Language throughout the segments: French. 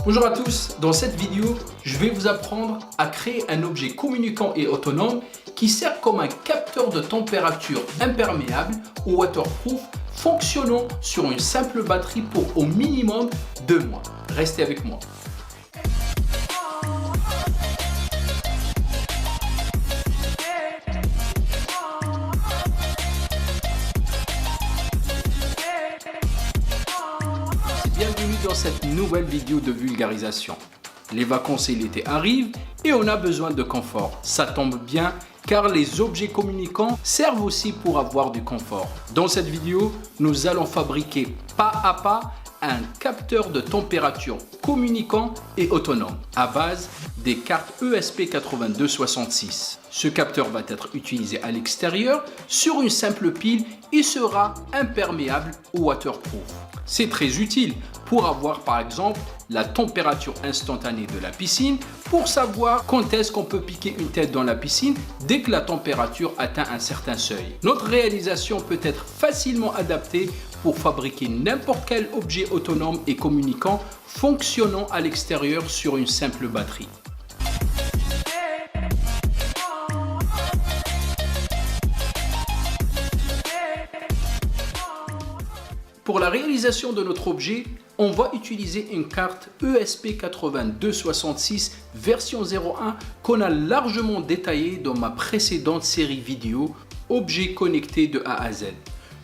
Bonjour à tous, dans cette vidéo, je vais vous apprendre à créer un objet communicant et autonome qui sert comme un capteur de température imperméable ou waterproof fonctionnant sur une simple batterie pour au minimum 2 mois. Restez avec moi. Bienvenue dans cette nouvelle vidéo de vulgarisation. Les vacances et l'été arrivent et on a besoin de confort. Ça tombe bien car les objets communicants servent aussi pour avoir du confort. Dans cette vidéo, nous allons fabriquer pas à pas un capteur de température communicant et autonome à base des cartes ESP8266. Ce capteur va être utilisé à l'extérieur sur une simple pile et sera imperméable ou waterproof. C'est très utile pour avoir par exemple la température instantanée de la piscine pour savoir quand est-ce qu'on peut piquer une tête dans la piscine dès que la température atteint un certain seuil. Notre réalisation peut être facilement adaptée pour fabriquer n'importe quel objet autonome et communicant fonctionnant à l'extérieur sur une simple batterie. Pour la réalisation de notre objet, on va utiliser une carte ESP8266 version 01 qu'on a largement détaillée dans ma précédente série vidéo Objets connectés de A à Z.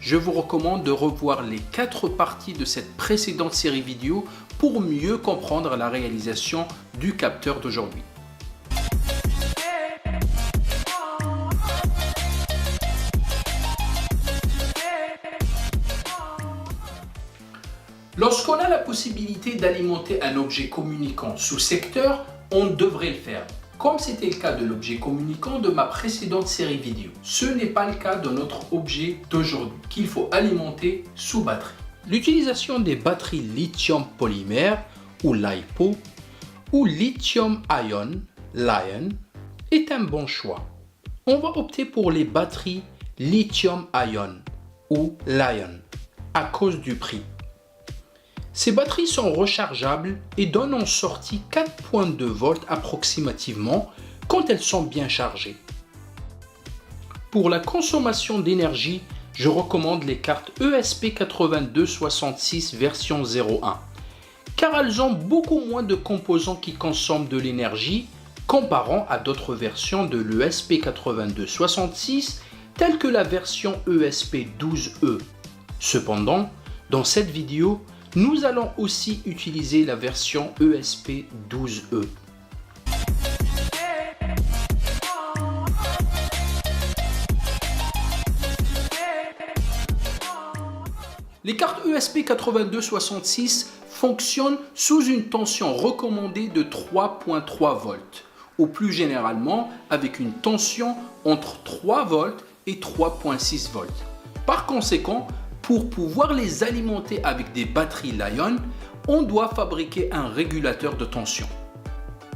Je vous recommande de revoir les 4 parties de cette précédente série vidéo pour mieux comprendre la réalisation du capteur d'aujourd'hui. Lorsqu'on a la possibilité d'alimenter un objet communicant sous secteur, on devrait le faire, comme c'était le cas de l'objet communicant de ma précédente série vidéo. Ce n'est pas le cas de notre objet d'aujourd'hui, qu'il faut alimenter sous batterie. L'utilisation des batteries lithium polymère ou LiPo ou lithium-ion (Lion) est un bon choix. On va opter pour les batteries lithium-ion ou Lion à cause du prix. Ces batteries sont rechargeables et donnent en sortie 4,2 volts approximativement quand elles sont bien chargées. Pour la consommation d'énergie, je recommande les cartes ESP8266 version 01 car elles ont beaucoup moins de composants qui consomment de l'énergie comparant à d'autres versions de l'ESP8266 telles que la version ESP12E. Cependant, dans cette vidéo, nous allons aussi utiliser la version ESP12E. Les cartes ESP8266 fonctionnent sous une tension recommandée de 3,3 volts, ou plus généralement avec une tension entre 3 volts et 3,6 volts. Par conséquent, pour pouvoir les alimenter avec des batteries Lion, on doit fabriquer un régulateur de tension.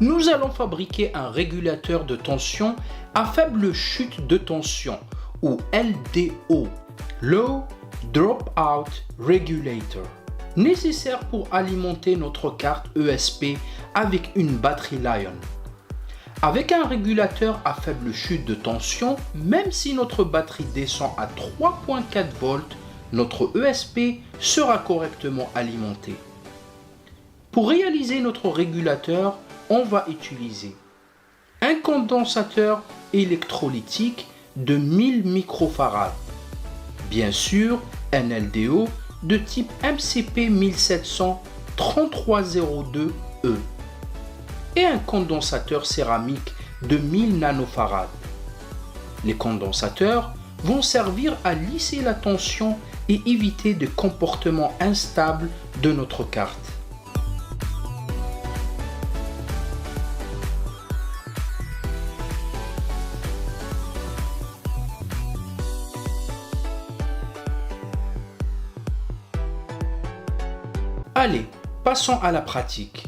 Nous allons fabriquer un régulateur de tension à faible chute de tension ou LDO, Low Dropout Regulator, nécessaire pour alimenter notre carte ESP avec une batterie Lion. Avec un régulateur à faible chute de tension, même si notre batterie descend à 3,4 volts, notre ESP sera correctement alimenté. Pour réaliser notre régulateur, on va utiliser un condensateur électrolytique de 1000 microfarads, bien sûr un LDO de type MCP 1700 3302E et un condensateur céramique de 1000 nanofarads. Les condensateurs vont servir à lisser la tension et éviter des comportements instables de notre carte. Allez, passons à la pratique.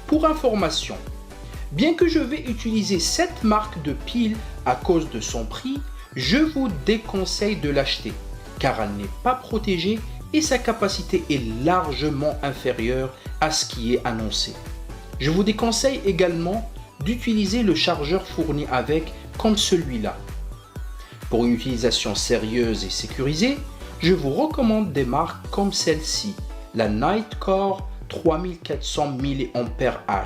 Pour information, bien que je vais utiliser cette marque de pile à cause de son prix, je vous déconseille de l'acheter car elle n'est pas protégée et sa capacité est largement inférieure à ce qui est annoncé. Je vous déconseille également d'utiliser le chargeur fourni avec comme celui-là. Pour une utilisation sérieuse et sécurisée, je vous recommande des marques comme celle-ci, la Nitecore 3400 mAh.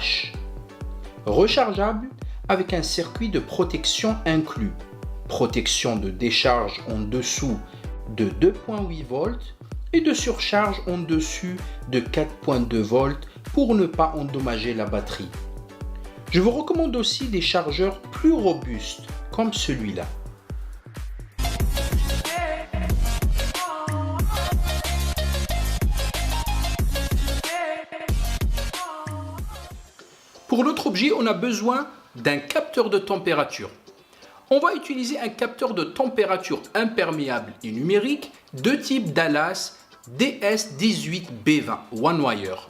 Rechargeable avec un circuit de protection inclus. Protection de décharge en dessous de 2.8 volts et de surcharge en dessus de 4.2 volts pour ne pas endommager la batterie. Je vous recommande aussi des chargeurs plus robustes comme celui-là. Pour notre objet, on a besoin d'un capteur de température. On va utiliser un capteur de température imperméable et numérique de type Dallas DS18B20 One Wire.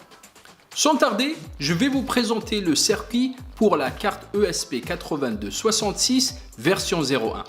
Sans tarder, je vais vous présenter le circuit pour la carte ESP8266 version 01.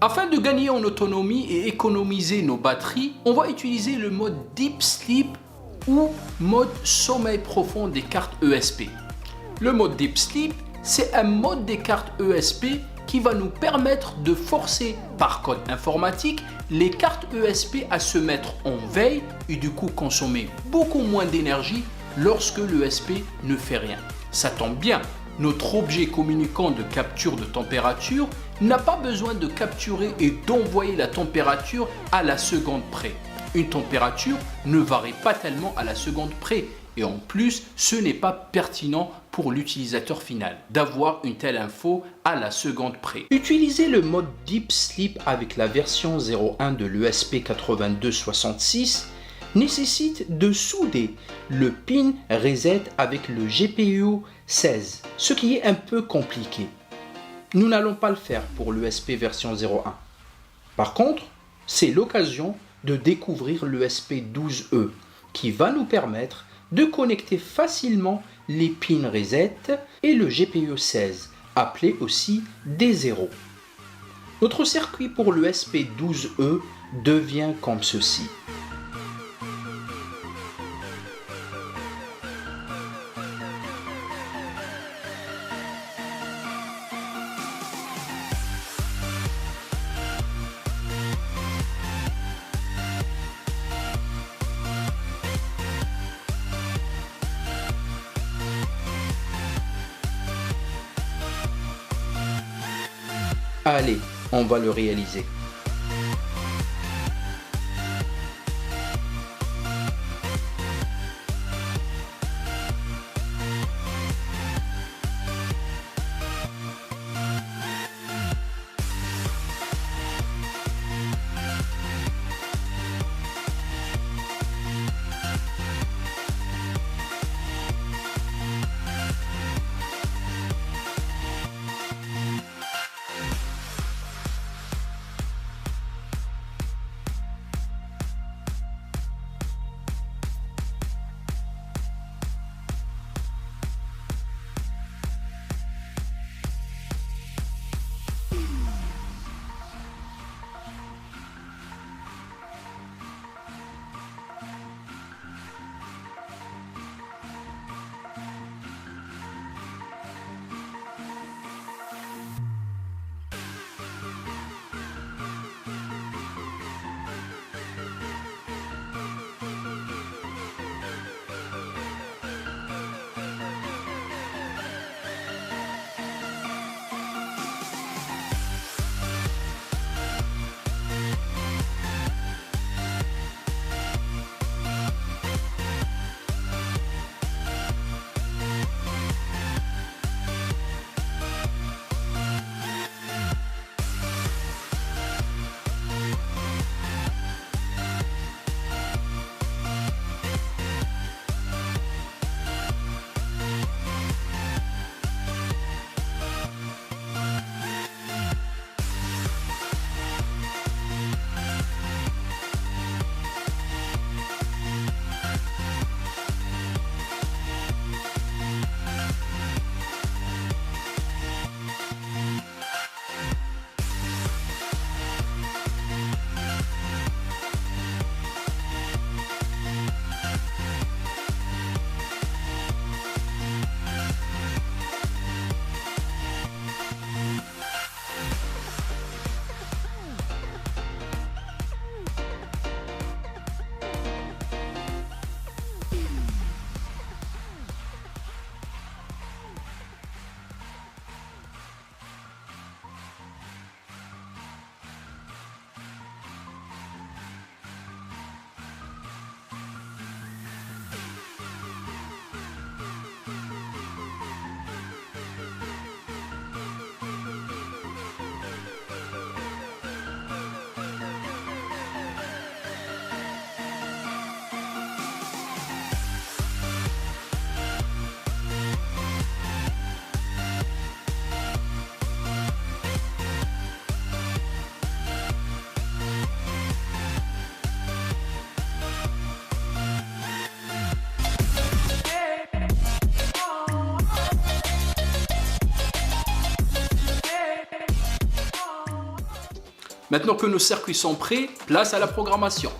Afin de gagner en autonomie et économiser nos batteries, on va utiliser le mode Deep Sleep ou mode sommeil profond des cartes ESP. Le mode Deep Sleep, c'est un mode des cartes ESP qui va nous permettre de forcer par code informatique les cartes ESP à se mettre en veille et du coup consommer beaucoup moins d'énergie lorsque l'ESP ne fait rien. Ça tombe bien, notre objet communicant de capture de température n'a pas besoin de capturer et d'envoyer la température à la seconde près. Une température ne varie pas tellement à la seconde près et en plus ce n'est pas pertinent pour l'utilisateur final d'avoir une telle info à la seconde près. Utiliser le mode Deep Sleep avec la version 01 de l'ESP8266 nécessite de souder le pin reset avec le GPIO 16, ce qui est un peu compliqué. Nous n'allons pas le faire pour l'ESP version 01. Par contre, c'est l'occasion de découvrir l'ESP12E qui va nous permettre de connecter facilement les pins reset et le GPIO 16, appelé aussi D0. Notre circuit pour l'ESP12E devient comme ceci. Allez, on va le réaliser. Maintenant que nos circuits sont prêts, place à la programmation.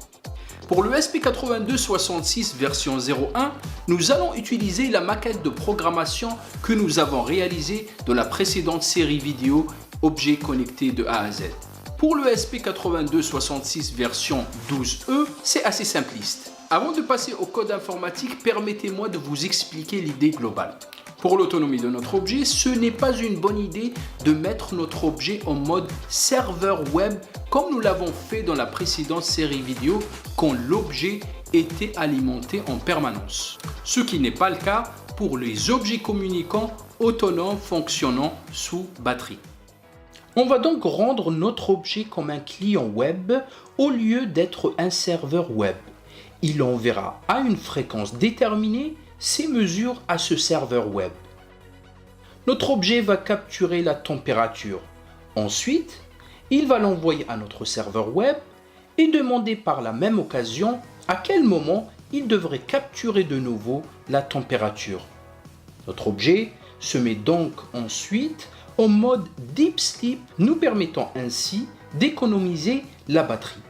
Pour le ESP8266 version 01, nous allons utiliser la maquette de programmation que nous avons réalisée dans la précédente série vidéo Objets connectés de A à Z. Pour le ESP8266 version 12E, c'est assez simpliste. Avant de passer au code informatique, permettez-moi de vous expliquer l'idée globale. Pour l'autonomie de notre objet, ce n'est pas une bonne idée de mettre notre objet en mode serveur web comme nous l'avons fait dans la précédente série vidéo quand l'objet était alimenté en permanence. Ce qui n'est pas le cas pour les objets communicants autonomes fonctionnant sous batterie. On va donc rendre notre objet comme un client web au lieu d'être un serveur web. Il enverra à une fréquence déterminée ses mesures à ce serveur web. Notre objet va capturer la température. Ensuite, il va l'envoyer à notre serveur web et demander par la même occasion à quel moment il devrait capturer de nouveau la température. Notre objet se met donc ensuite en mode Deep Sleep, nous permettant ainsi d'économiser la batterie.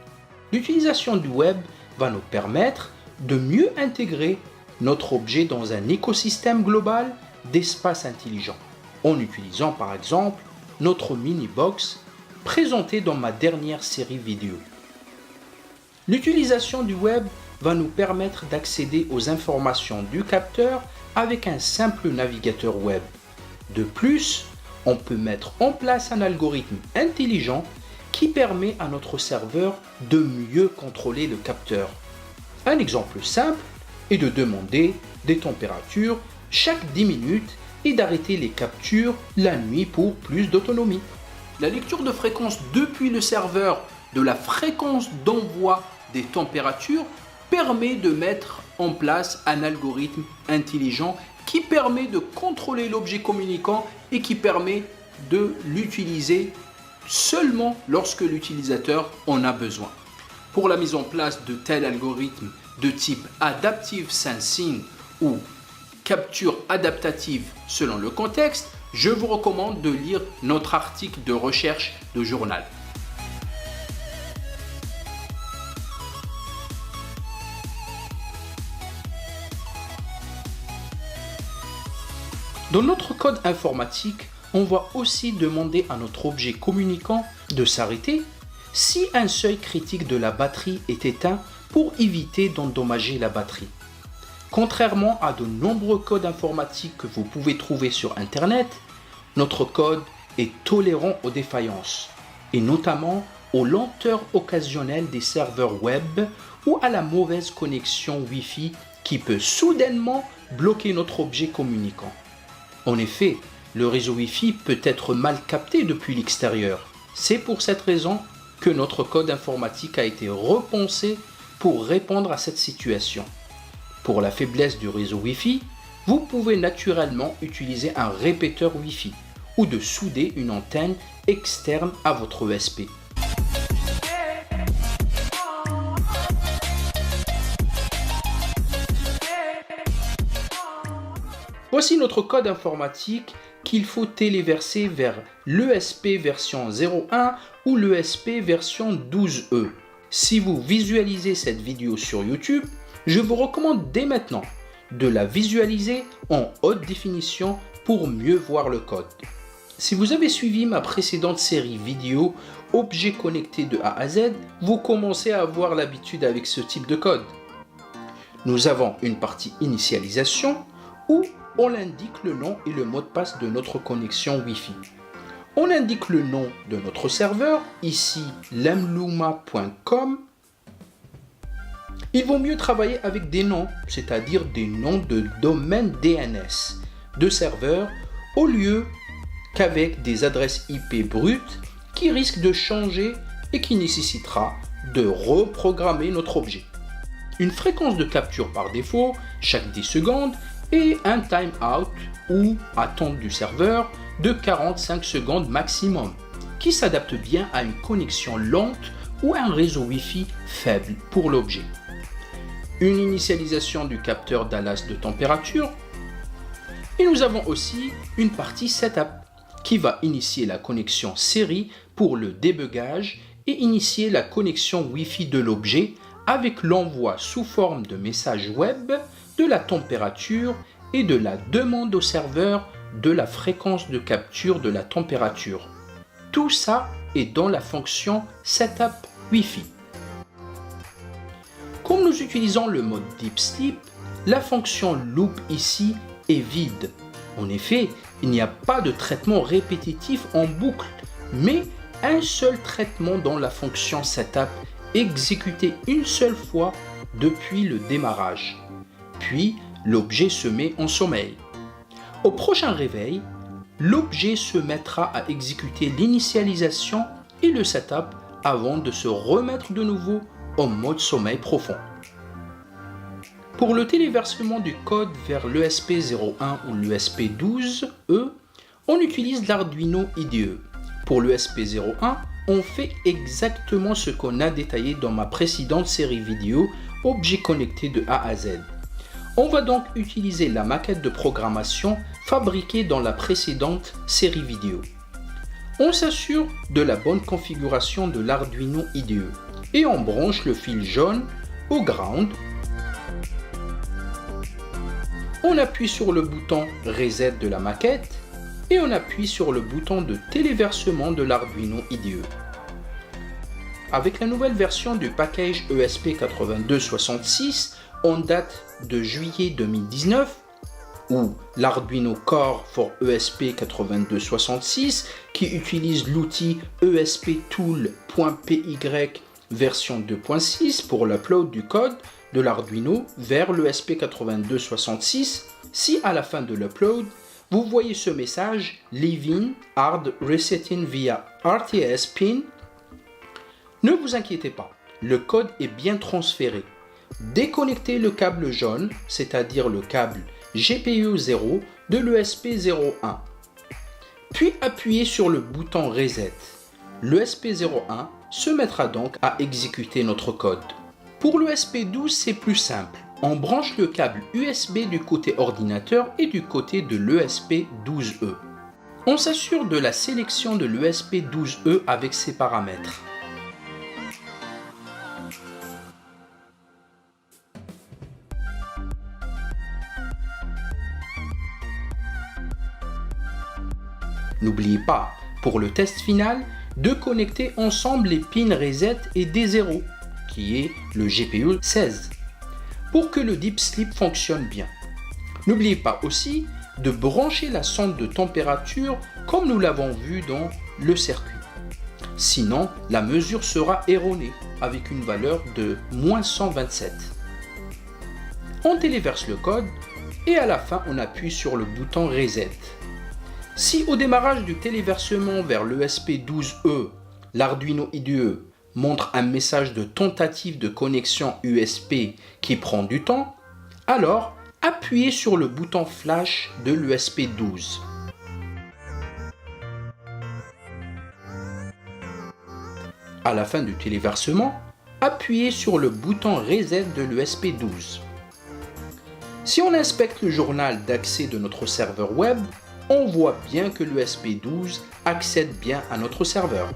L'utilisation du web va nous permettre de mieux intégrer notre objet dans un écosystème global d'espace intelligent, en utilisant par exemple notre mini-box présenté dans ma dernière série vidéo. L'utilisation du web va nous permettre d'accéder aux informations du capteur avec un simple navigateur web. De plus, on peut mettre en place un algorithme intelligent qui permet à notre serveur de mieux contrôler le capteur. Un exemple simple est de demander des températures chaque 10 minutes et d'arrêter les captures la nuit pour plus d'autonomie. La lecture de fréquence depuis le serveur de la fréquence d'envoi des températures permet de mettre en place un algorithme intelligent qui permet de contrôler l'objet communicant et qui permet de l'utiliser seulement lorsque l'utilisateur en a besoin. Pour la mise en place de tels algorithmes de type Adaptive Sensing ou capture adaptative selon le contexte, je vous recommande de lire notre article de recherche de journal. Dans notre code informatique, on va aussi demander à notre objet communicant de s'arrêter si un seuil critique de la batterie est éteint pour éviter d'endommager la batterie. Contrairement à de nombreux codes informatiques que vous pouvez trouver sur Internet, notre code est tolérant aux défaillances, et notamment aux lenteurs occasionnelles des serveurs web ou à la mauvaise connexion Wi-Fi qui peut soudainement bloquer notre objet communicant. En effet, le réseau Wi-Fi peut être mal capté depuis l'extérieur. C'est pour cette raison que notre code informatique a été repensé pour répondre à cette situation. Pour la faiblesse du réseau Wi-Fi, vous pouvez naturellement utiliser un répéteur Wi-Fi ou de souder une antenne externe à votre ESP. Voici notre code informatique qu'il faut téléverser vers l'ESP version 01 ou l'ESP version 12E. Si vous visualisez cette vidéo sur YouTube, je vous recommande dès maintenant de la visualiser en haute définition pour mieux voir le code. Si vous avez suivi ma précédente série vidéo Objets connectés de A à Z, vous commencez à avoir l'habitude avec ce type de code. Nous avons une partie initialisation où on indique le nom et le mot de passe de notre connexion Wi-Fi. On indique le nom de notre serveur, ici lemluma.com. Il vaut mieux travailler avec des noms, c'est-à-dire des noms de domaine DNS, de serveurs, au lieu qu'avec des adresses IP brutes qui risquent de changer et qui nécessitera de reprogrammer notre objet. Une fréquence de capture par défaut, chaque 10 secondes, et un timeout ou attente du serveur de 45 secondes maximum, qui s'adapte bien à une connexion lente ou un réseau Wi-Fi faible pour l'objet. Une initialisation du capteur Dallas de température. Et nous avons aussi une partie setup qui va initier la connexion série pour le débugage et initier la connexion Wi-Fi de l'objet avec l'envoi sous forme de message web de la température et de la demande au serveur de la fréquence de capture de la température. Tout ça est dans la fonction Setup Wi-Fi. Comme nous utilisons le mode Deep Sleep, la fonction Loop ici est vide. En effet, il n'y a pas de traitement répétitif en boucle, mais un seul traitement dans la fonction Setup exécuté une seule fois depuis le démarrage. Puis, l'objet se met en sommeil. Au prochain réveil, l'objet se mettra à exécuter l'initialisation et le setup avant de se remettre de nouveau en mode sommeil profond. Pour le téléversement du code vers l'ESP01 ou l'ESP12E, on utilise l'Arduino IDE. Pour l'ESP01, on fait exactement ce qu'on a détaillé dans ma précédente série vidéo Objets connectés de A à Z. On va donc utiliser la maquette de programmation fabriquée dans la précédente série vidéo. On s'assure de la bonne configuration de l'Arduino IDE et on branche le fil jaune au ground. On appuie sur le bouton Reset de la maquette et on appuie sur le bouton de téléversement de l'Arduino IDE. Avec la nouvelle version du package ESP8266 en date de juillet 2019, ou l'Arduino Core for ESP8266 qui utilise l'outil esptool.py version 2.6 pour l'upload du code de l'Arduino vers l'ESP8266, si à la fin de l'upload, vous voyez ce message Leaving Hard Resetting via RTS Pin, ne vous inquiétez pas, le code est bien transféré. Déconnectez le câble jaune, c'est-à-dire le câble GPIO 0 de l'ESP01. Puis appuyez sur le bouton Reset. L'ESP01 se mettra donc à exécuter notre code. Pour l'ESP12, c'est plus simple. On branche le câble USB du côté ordinateur et du côté de l'ESP12E. On s'assure de la sélection de l'ESP12E avec ses paramètres. N'oubliez pas, pour le test final, de connecter ensemble les pins Reset et D0, qui est le GPIO 16, pour que le Deep Sleep fonctionne bien. N'oubliez pas aussi de brancher la sonde de température comme nous l'avons vu dans le circuit. Sinon, la mesure sera erronée avec une valeur de -127. On téléverse le code et à la fin on appuie sur le bouton Reset. Si au démarrage du téléversement vers l'ESP12E, l'Arduino IDE montre un message de tentative de connexion USB qui prend du temps, alors appuyez sur le bouton flash de l'ESP12. À la fin du téléversement, appuyez sur le bouton Reset de l'ESP12. Si on inspecte le journal d'accès de notre serveur web, on voit bien que l'ESP12 accède bien à notre serveur.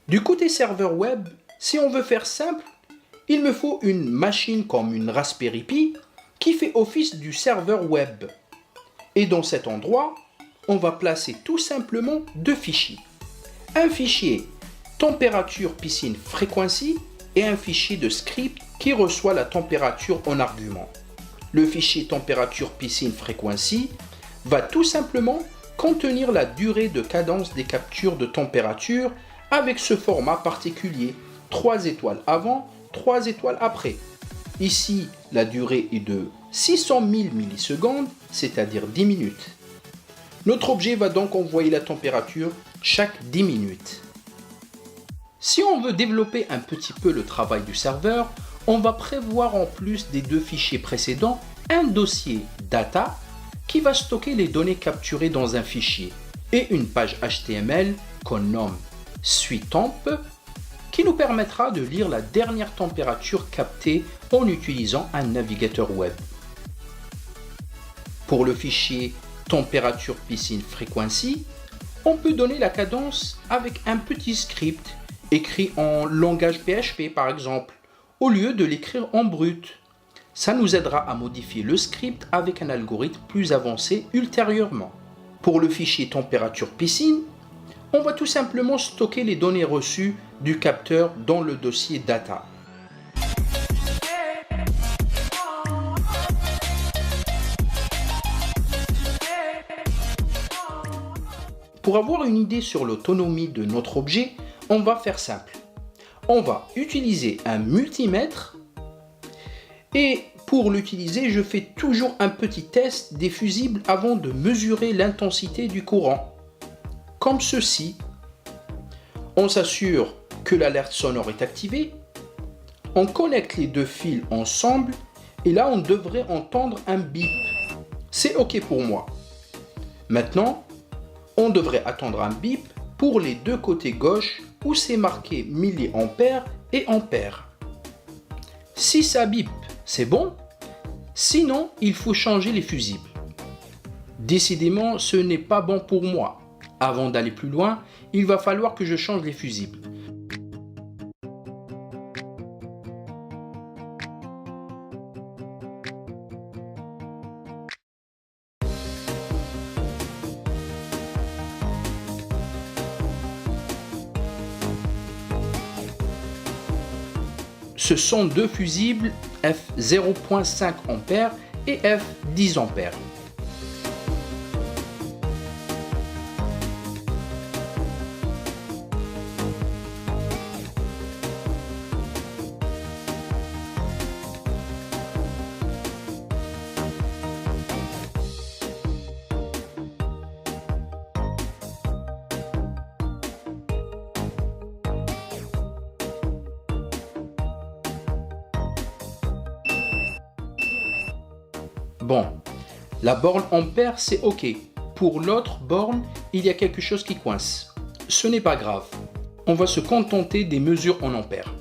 Du côté serveur web, si on veut faire simple, il me faut une machine comme une Raspberry Pi qui fait office du serveur web. Et dans cet endroit, on va placer tout simplement deux fichiers. Un fichier température piscine frequency et un fichier de script qui reçoit la température en argument. Le fichier température piscine frequency va tout simplement contenir la durée de cadence des captures de température avec ce format particulier, 3 étoiles avant, 3 étoiles après. Ici, la durée est de 600 000 millisecondes, c'est-à-dire 10 minutes. Notre objet va donc envoyer la température chaque 10 minutes. Si on veut développer un petit peu le travail du serveur, on va prévoir en plus des deux fichiers précédents un dossier data qui va stocker les données capturées dans un fichier et une page HTML qu'on nomme SuiTemp qui nous permettra de lire la dernière température captée en utilisant un navigateur web. Pour le fichier température piscine frequency, on peut donner la cadence avec un petit script écrit en langage PHP par exemple, au lieu de l'écrire en brut. Ça nous aidera à modifier le script avec un algorithme plus avancé ultérieurement. Pour le fichier température piscine, on va tout simplement stocker les données reçues du capteur dans le dossier data. Pour avoir une idée sur l'autonomie de notre objet, on va faire simple. On va utiliser un multimètre et pour l'utiliser, je fais toujours un petit test des fusibles avant de mesurer l'intensité du courant. Comme ceci. On s'assure que l'alerte sonore est activée. On connecte les deux fils ensemble et là on devrait entendre un bip. C'est OK pour moi. Maintenant, on devrait attendre un bip pour les deux côtés gauche où c'est marqué milliampères et ampères. Si ça bip, c'est bon. Sinon, il faut changer les fusibles. Décidément, ce n'est pas bon pour moi. Avant d'aller plus loin, il va falloir que je change les fusibles. Ce sont deux fusibles F0.5 A et F10 A. Bon, la borne ampère c'est OK. Pour l'autre borne, il y a quelque chose qui coince. Ce n'est pas grave. On va se contenter des mesures en ampères.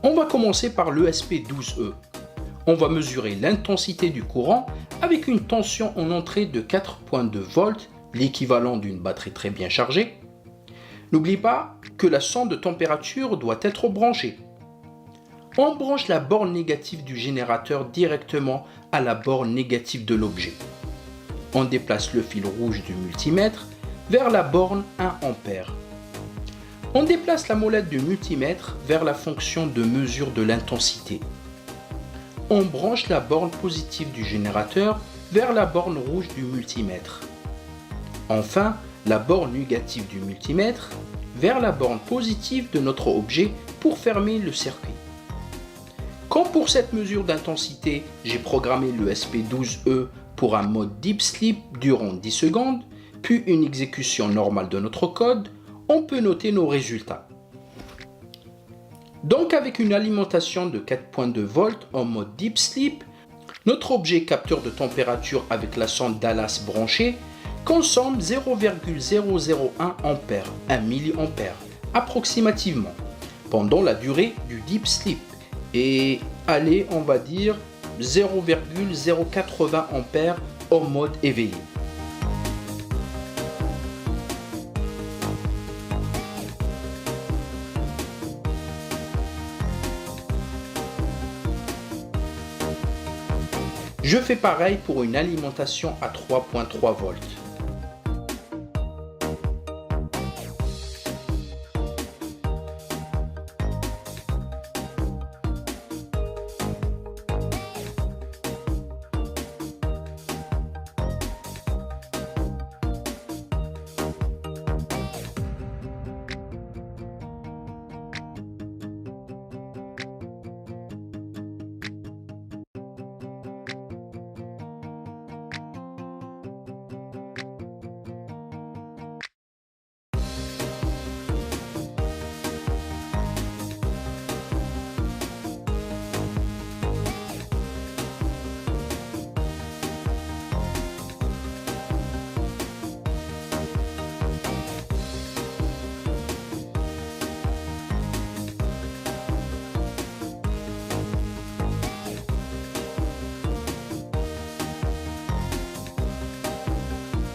On va commencer par l'ESP12E. On va mesurer l'intensité du courant avec une tension en entrée de 4,2 volts, l'équivalent d'une batterie très bien chargée. N'oublie pas que la sonde de température doit être branchée. On branche la borne négative du générateur directement à la borne négative de l'objet. On déplace le fil rouge du multimètre vers la borne 1 A. On déplace la molette du multimètre vers la fonction de mesure de l'intensité. On branche la borne positive du générateur vers la borne rouge du multimètre. Enfin, la borne négative du multimètre vers la borne positive de notre objet pour fermer le circuit. Comme pour cette mesure d'intensité, j'ai programmé le SP12E pour un mode Deep Sleep durant 10 secondes, puis une exécution normale de notre code, on peut noter nos résultats. Donc avec une alimentation de 4,2 volts en mode Deep Sleep, notre objet capteur de température avec la sonde Dallas branchée consomme 0,001 A, 1 mA approximativement, pendant la durée du Deep Sleep. Et allez, on va dire 0,080 A en mode éveillé. Je fais pareil pour une alimentation à 3,3 volts.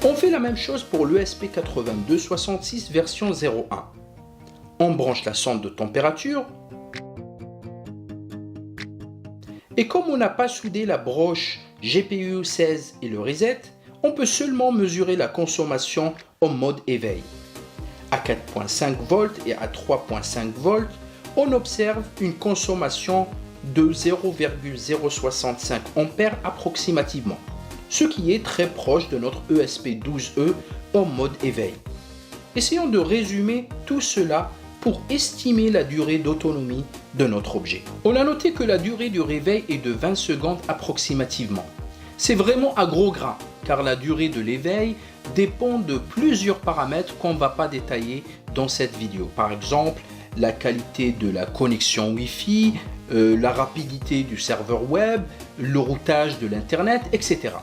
On fait la même chose pour l'ESP8266 version 01. On branche la sonde de température. Et comme on n'a pas soudé la broche GPU 16 et le reset, on peut seulement mesurer la consommation en mode éveil. À 4.5 volts et à 3.5 volts, on observe une consommation de 0,065 ampères approximativement, ce qui est très proche de notre ESP12E en mode éveil. Essayons de résumer tout cela pour estimer la durée d'autonomie de notre objet. On a noté que la durée du réveil est de 20 secondes approximativement. C'est vraiment à gros grains, car la durée de l'éveil dépend de plusieurs paramètres qu'on ne va pas détailler dans cette vidéo. Par exemple, la qualité de la connexion Wi-Fi, la rapidité du serveur web, le routage de l'Internet, etc.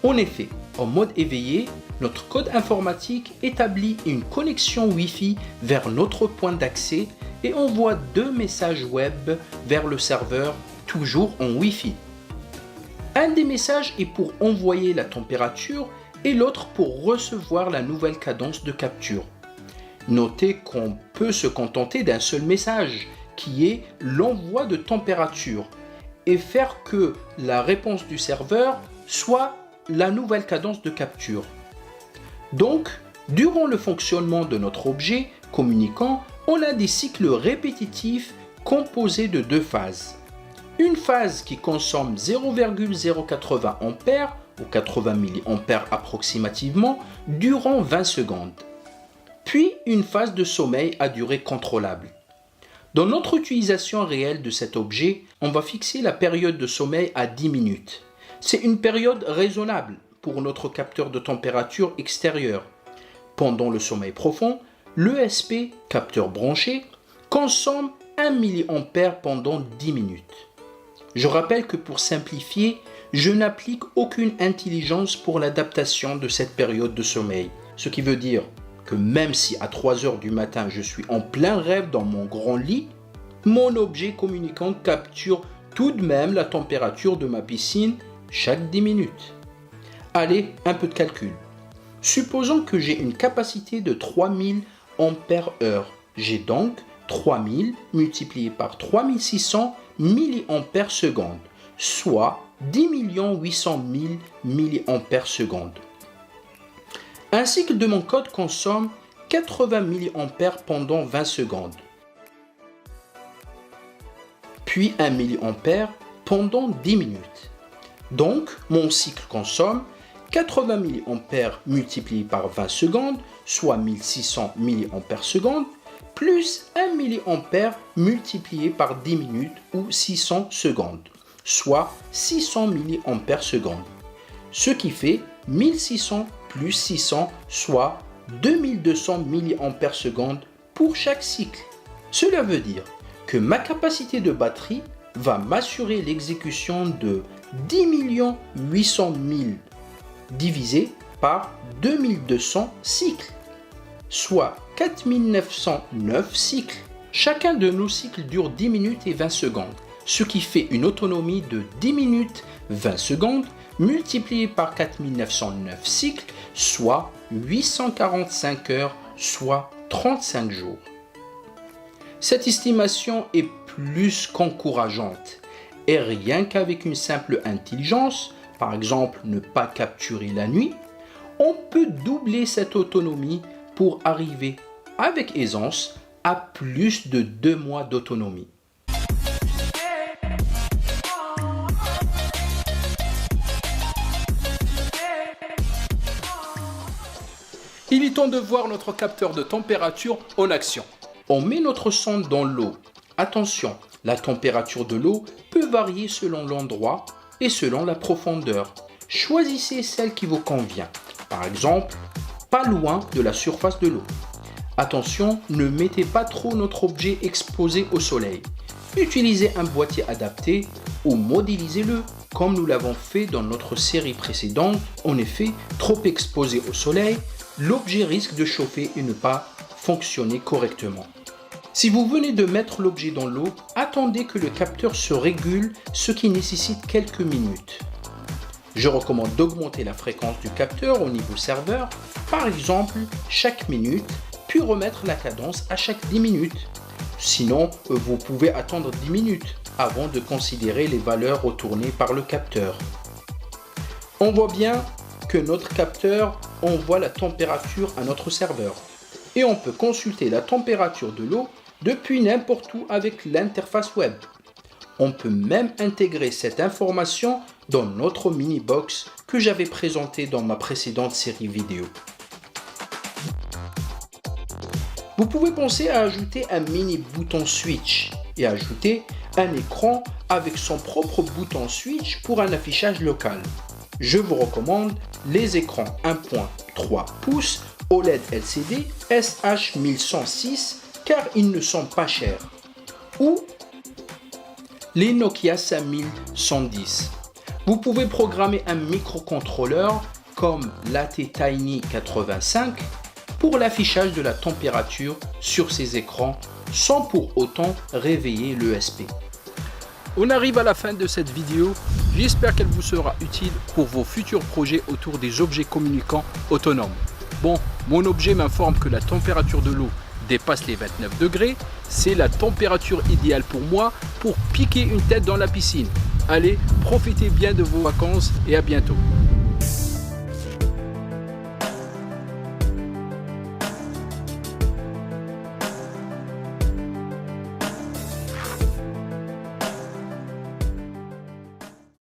En effet, en mode éveillé, notre code informatique établit une connexion Wi-Fi vers notre point d'accès et envoie 2 messages web vers le serveur, toujours en Wi-Fi. Un des messages est pour envoyer la température et l'autre pour recevoir la nouvelle cadence de capture. Notez qu'on peut se contenter d'un seul message, qui est l'envoi de température, et faire que la réponse du serveur soit la nouvelle cadence de capture. Donc, durant le fonctionnement de notre objet communicant, on a des cycles répétitifs composés de 2 phases. Une phase qui consomme 0,080 ampères ou 80 mA approximativement durant 20 secondes. Puis une phase de sommeil à durée contrôlable. Dans notre utilisation réelle de cet objet, on va fixer la période de sommeil à 10 minutes. C'est une période raisonnable pour notre capteur de température extérieure. Pendant le sommeil profond, l'ESP, capteur branché, consomme 1 mA pendant 10 minutes. Je rappelle que pour simplifier, je n'applique aucune intelligence pour l'adaptation de cette période de sommeil. Ce qui veut dire que même si à 3 heures du matin je suis en plein rêve dans mon grand lit, mon objet communicant capture tout de même la température de ma piscine chaque 10 minutes. Allez, un peu de calcul. Supposons que j'ai une capacité de 3000 ampères-heure. J'ai donc 3000 multiplié par 3600 milliampères-secondes, soit 10 800 000 milliampères-secondes. Un cycle de mon code consomme 80 mA pendant 20 secondes, puis 1 mA pendant 10 minutes. Donc, mon cycle consomme 80 mA multiplié par 20 secondes, soit 1600 mA/seconde, plus 1 mA multiplié par 10 minutes ou 600 secondes, soit 600 mA/seconde. Ce qui fait 1600 plus 600, soit 2200 mA/seconde pour chaque cycle. Cela veut dire que ma capacité de batterie va m'assurer l'exécution de 10 800 000 divisé par 2200 cycles, soit 4909 cycles. Chacun de nos cycles dure 10 minutes et 20 secondes, ce qui fait une autonomie de 10 minutes 20 secondes multiplié par 4909 cycles, soit 845 heures, soit 35 jours. Cette estimation est plus qu'encourageante, et rien qu'avec une simple intelligence, par exemple ne pas capturer la nuit, on peut doubler cette autonomie pour arriver avec aisance à plus de 2 mois d'autonomie. Il est temps de voir notre capteur de température en action. On met notre sonde dans l'eau. Attention, la température de l'eau peut varier selon l'endroit et selon la profondeur. Choisissez celle qui vous convient. Par exemple, pas loin de la surface de l'eau. Attention, ne mettez pas trop notre objet exposé au soleil. Utilisez un boîtier adapté ou modélisez-le comme nous l'avons fait dans notre série précédente. En effet, trop exposé au soleil, l'objet risque de chauffer et ne pas fonctionner correctement. Si vous venez de mettre l'objet dans l'eau, attendez que le capteur se régule, ce qui nécessite quelques minutes. Je recommande d'augmenter la fréquence du capteur au niveau serveur, par exemple chaque minute, puis remettre la cadence à chaque 10 minutes. Sinon, vous pouvez attendre 10 minutes avant de considérer les valeurs retournées par le capteur. On voit bien que notre capteur envoie la température à notre serveur et on peut consulter la température de l'eau depuis n'importe où avec l'interface web. On peut même intégrer cette information dans notre mini-box que j'avais présenté dans ma précédente série vidéo. Vous pouvez penser à ajouter un mini bouton switch et ajouter un écran avec son propre bouton switch pour un affichage local. Je vous recommande les écrans 1.3 pouces OLED LCD SH1106 car ils ne sont pas chers, ou les Nokia 5110. Vous pouvez programmer un microcontrôleur comme l'ATtiny85 pour l'affichage de la température sur ces écrans sans pour autant réveiller l'ESP. On arrive à la fin de cette vidéo. J'espère qu'elle vous sera utile pour vos futurs projets autour des objets communicants autonomes. Bon, mon objet m'informe que la température de l'eau dépasse les 29 degrés. C'est la température idéale pour moi pour piquer une tête dans la piscine. Allez, profitez bien de vos vacances et à bientôt.